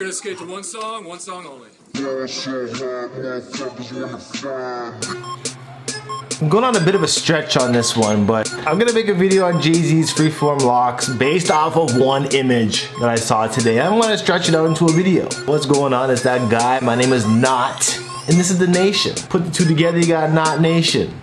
gonna skate to one song only. I'm going on a bit of a stretch on this one, but I'm gonna make a video on Jay-Z's Freeform locks based off of one image that I saw today. I'm gonna stretch it out into a video. What's going on is that guy, my name is Knot, and this is the Nation. Put the two together, you got Knot Nation.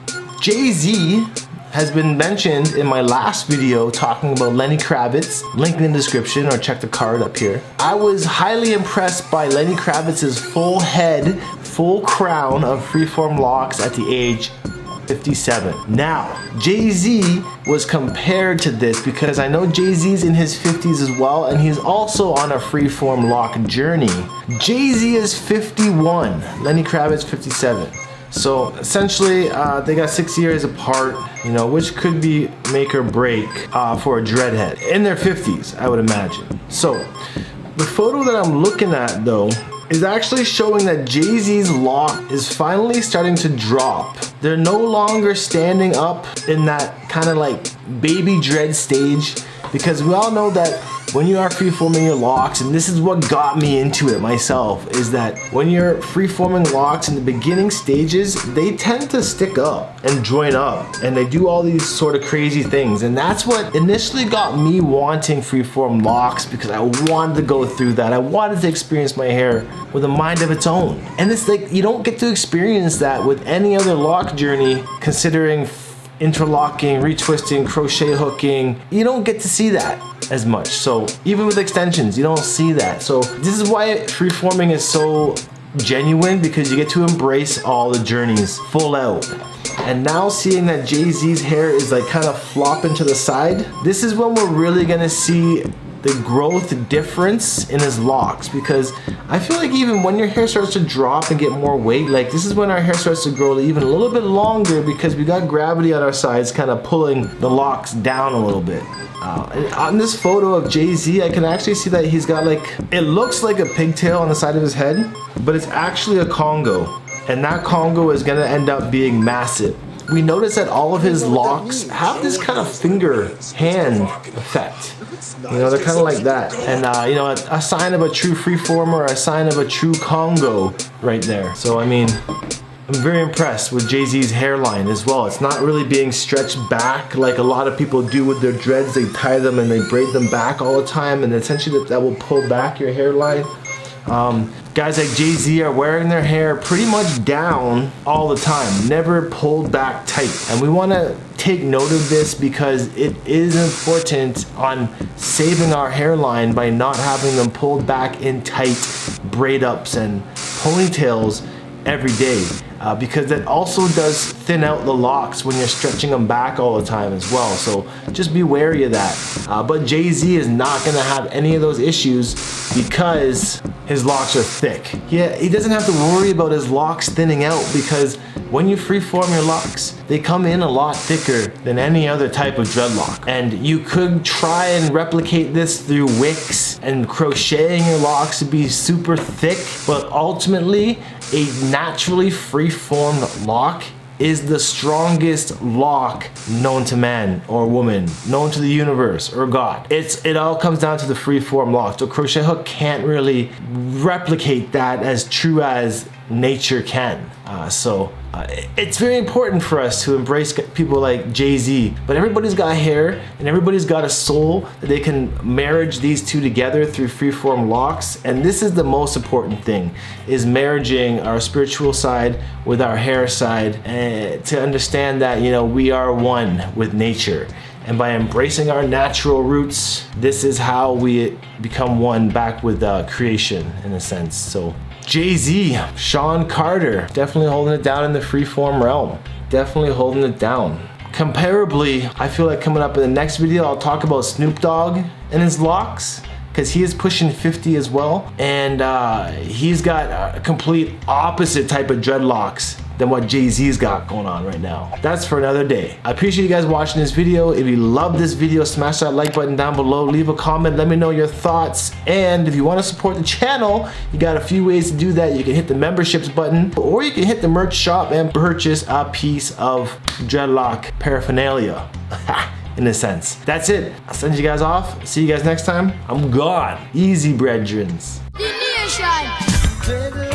Jay-Z has been mentioned in my last video talking about Lenny Kravitz, link in the description or check the card up here. I was highly impressed by Lenny Kravitz's full head, full crown of Freeform locks at the age 57. Now, Jay-Z was compared to this because I know Jay-Z's in his 50s as well, and he's also on a Freeform lock journey. Jay-Z is 51, Lenny Kravitz 57. So essentially, they got 6 years apart, you know, which could be make or break for a dreadhead. In their 50s, I would imagine. So, the photo that I'm looking at, though, is actually showing that Jay-Z's lock is finally starting to drop. They're no longer standing up in that kind of like baby dread stage, because we all know that when you are freeforming your locks, and this is what got me into it myself, is that when you're freeforming locks in the beginning stages, they tend to stick up and join up, and they do all these sort of crazy things. And that's what initially got me wanting freeform locks, because I wanted to go through that. I wanted to experience my hair with a mind of its own. And it's like, you don't get to experience that with any other lock journey, considering interlocking, retwisting, crochet hooking. You don't get to see that as much. So even with extensions, you don't see that. So this is why freeforming is so genuine, because you get to embrace all the journeys full out. And now seeing that Jay-Z's hair is like kind of flopping to the side, this is when we're really gonna see the growth difference in his locks, because I feel like even when your hair starts to drop and get more weight, like this is when our hair starts to grow even a little bit longer, because we got gravity on our sides kind of pulling the locks down a little bit. On this photo of Jay-Z, I can actually see that he's got like, it looks like a pigtail on the side of his head, but it's actually a Congo, and that Congo is gonna end up being massive. We notice that all of his locks have this kind of finger hand effect. You know, they're kind of like that. And you know, a sign of a true freeformer, a sign of a true Congo right there. So I mean, I'm very impressed with Jay-Z's hairline as well. It's not really being stretched back like a lot of people do with their dreads. They tie them and they braid them back all the time, and essentially that will pull back your hairline. Guys like Jay-Z are wearing their hair pretty much down all the time, never pulled back tight. And we want to take note of this because it is important on saving our hairline by not having them pulled back in tight braid ups and ponytails every day. Because that also does thin out the locks when you're stretching them back all the time as well. So just be wary of that. But Jay-Z is not gonna have any of those issues because his locks are thick. He doesn't have to worry about his locks thinning out, because when you freeform your locks, they come in a lot thicker than any other type of dreadlock. And you could try and replicate this through wicks and crocheting your locks to be super thick, but ultimately, a naturally freeformed lock is the strongest lock known to man or woman, known to the universe or God. It all comes down to the freeform lock. So crochet hook can't really replicate that as true as nature can. It's very important for us to embrace people like Jay-Z, but everybody's got hair and everybody's got a soul that they can marriage these two together through freeform locks. And this is the most important thing, is marrying our spiritual side with our hair side, and to understand that, you know, we are one with nature. And by embracing our natural roots, this is how we become one back with creation, in a sense. So Jay-Z, Sean Carter, definitely holding it down in the freeform realm. Definitely holding it down. Comparably, I feel like coming up in the next video, I'll talk about Snoop Dogg and his locks, because he is pushing 50 as well. And he's got a complete opposite type of dreadlocks than what Jay-Z's got going on right now. That's for another day. I appreciate you guys watching this video. If you love this video, smash that like button down below, leave a comment, let me know your thoughts. And if you want to support the channel, you got a few ways to do that. You can hit the memberships button, or you can hit the merch shop and purchase a piece of dreadlock paraphernalia. In a sense. That's it. I'll send you guys off. See you guys next time. I'm gone. Easy, brethrens. Nation.